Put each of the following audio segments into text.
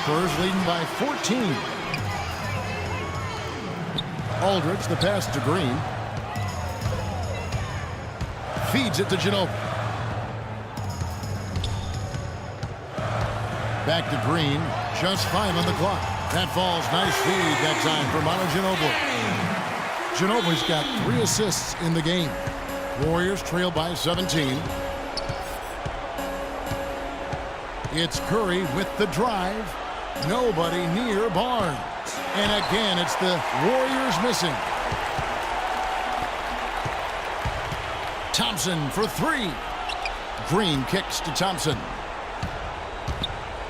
Spurs leading by 14. Aldridge, the pass to Green. Feeds it to Ginobili. Back to Green. Just 5 on the clock. That falls. Nice feed that time for Manu Ginobili. Ginobili's got 3 assists in the game. Warriors trail by 17. It's Curry with the drive. Nobody near Barnes. And again, it's the Warriors missing. Thompson for 3. Green kicks to Thompson.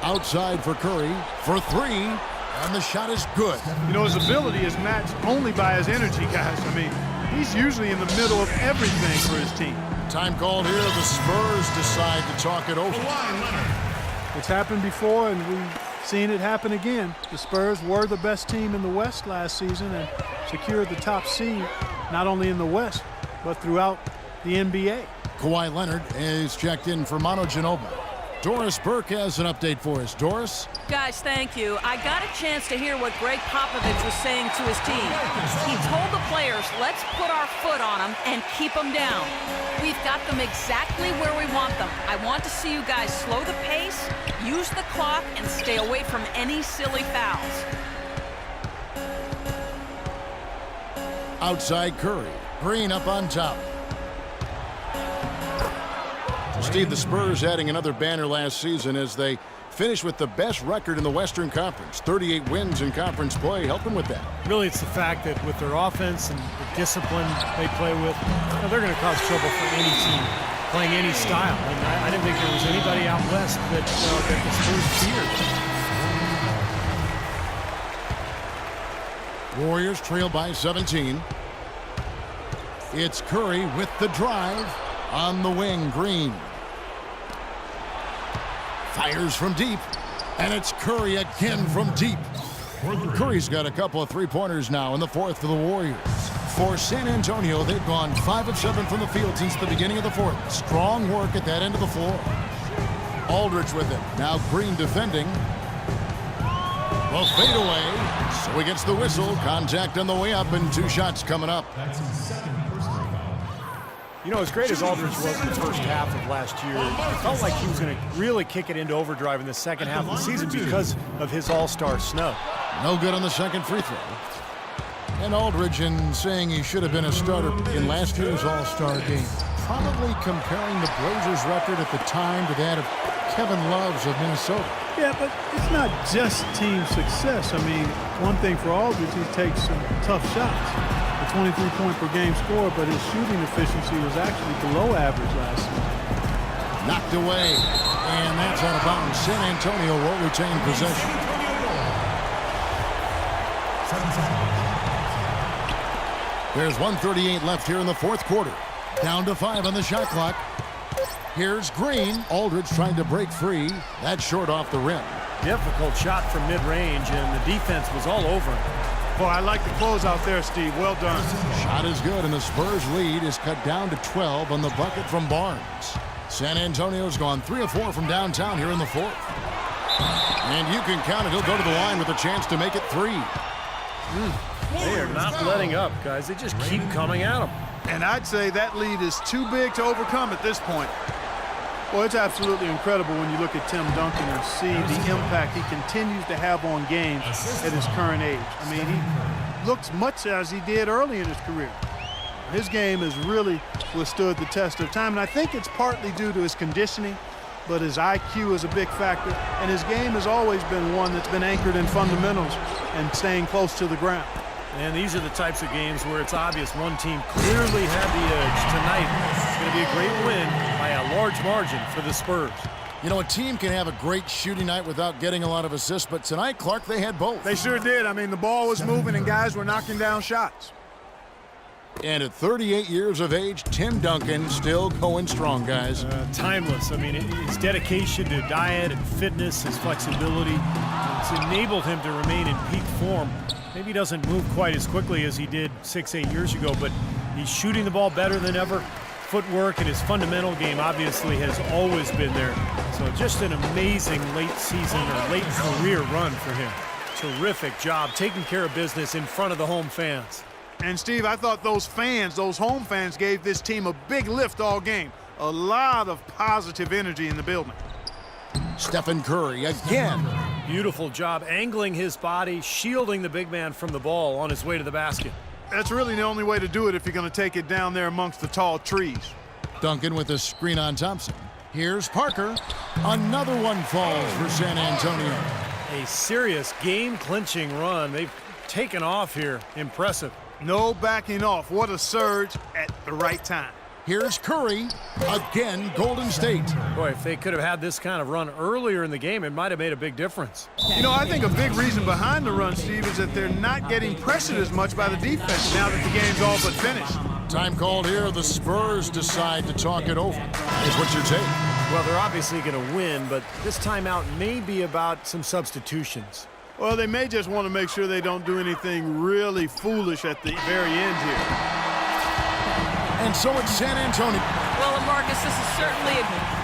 Outside for Curry for 3. And the shot is good. You know, his ability is matched only by his energy, guys. I mean, he's usually in the middle of everything for his team. Time called here. The Spurs decide to talk it over. It's happened before, and we've seen it happen again. The Spurs were the best team in the West last season and secured the top seed, not only in the West, but throughout the NBA. Kawhi Leonard is checked in for Manu Ginobili. Doris Burke has an update for us. Doris? Guys, thank you. I got a chance to hear what Greg Popovich was saying to his team. He told the players, let's put our foot on them and keep them down. We've got them exactly where we want them. I want to see you guys slow the pace, use the clock, and stay away from any silly fouls. Outside Curry. Green up on top. Steve, the Spurs adding another banner last season as they finish with the best record in the Western Conference. 38 wins in conference play, helping with that. Really, it's the fact that with their offense and the discipline they play with, they're going to cause trouble for any team playing any style. And I didn't think there was anybody out west that the Spurs feared. Warriors trail by 17. It's Curry with the drive. On the wing, Green. Fires from deep. And it's Curry again from deep. Curry's got a couple of three-pointers now in the fourth for the Warriors. For San Antonio, they've gone 5 of 7 from the field since the beginning of the fourth. Strong work at that end of the floor. Aldridge with it. Now Green defending. Well, fade away. So he gets the whistle. Contact on the way up and 2 shots coming up. You know, as great as Aldridge was in the first half of last year, it felt like he was going to really kick it into overdrive in the second half of the season because of his all-star snub. No good on the second free throw. And Aldridge, in saying he should have been a starter in last year's all-star game, probably comparing the Blazers record at the time to that of Kevin Love's of Minnesota. Yeah, but it's not just team success. I mean, one thing for Aldridge, he takes some tough shots. 23-point per game score, but his shooting efficiency was actually below average last season. Knocked away, and that's out of bounds. San Antonio will retain possession. There's 1:38 left here in the fourth quarter. Down to 5 on the shot clock. Here's Green. Aldridge trying to break free. That's short off the rim. Difficult shot from mid-range, and the defense was all over him. Boy, I like the closeout there, Steve. Well done. Shot is good, and the Spurs lead is cut down to 12 on the bucket from Barnes. San Antonio's gone 3 of 4 from downtown here in the fourth. And you can count it. He'll go to the line with a chance to make it 3. They are not letting up, guys. They just keep coming at them. And I'd say that lead is too big to overcome at this point. Well, it's absolutely incredible when you look at Tim Duncan and see the impact he continues to have on games at his current age. I mean, he looks much as he did early in his career. His game has really withstood the test of time, and I think it's partly due to his conditioning, but his IQ is a big factor, and his game has always been one that's been anchored in fundamentals and staying close to the ground. And these are the types of games where it's obvious one team clearly had the edge. Tonight, it's going to be a great win by a large margin for the Spurs. You know, a team can have a great shooting night without getting a lot of assists, but tonight, Clark, they had both. They sure did. I mean, the ball was moving and guys were knocking down shots. And at 38 years of age, Tim Duncan still going strong, guys. Timeless. I mean, his dedication to diet and fitness, his flexibility, it's enabled him to remain in peak form. Maybe he doesn't move quite as quickly as he did 6-8 years ago, but he's shooting the ball better than ever. Footwork and his fundamental game obviously has always been there. So just an amazing late season or late career run for him. Terrific job taking care of business in front of the home fans. And Steve, I thought those fans, those home fans, gave this team a big lift all game. A lot of positive energy in the building. Stephen Curry again. Beautiful job angling his body, shielding the big man from the ball on his way to the basket. That's really the only way to do it if you're going to take it down there amongst the tall trees. Duncan with a screen on Thompson. Here's Parker. Another one falls for San Antonio. A serious game-clinching run. They've taken off here. Impressive. No backing off. What a surge at the right time. Here's Curry. Again, Golden State. Boy, if they could have had this kind of run earlier in the game, it might have made a big difference. You know, I think a big reason behind the run, Steve, is that they're not getting pressured as much by the defense now that the game's all but finished. Time called here. The Spurs decide to talk it over. Here's what you take. Well, they're obviously going to win, but this timeout may be about some substitutions. Well, they may just want to make sure they don't do anything really foolish at the very end here. And so it's San Antonio. Well, Marcus, this is certainly a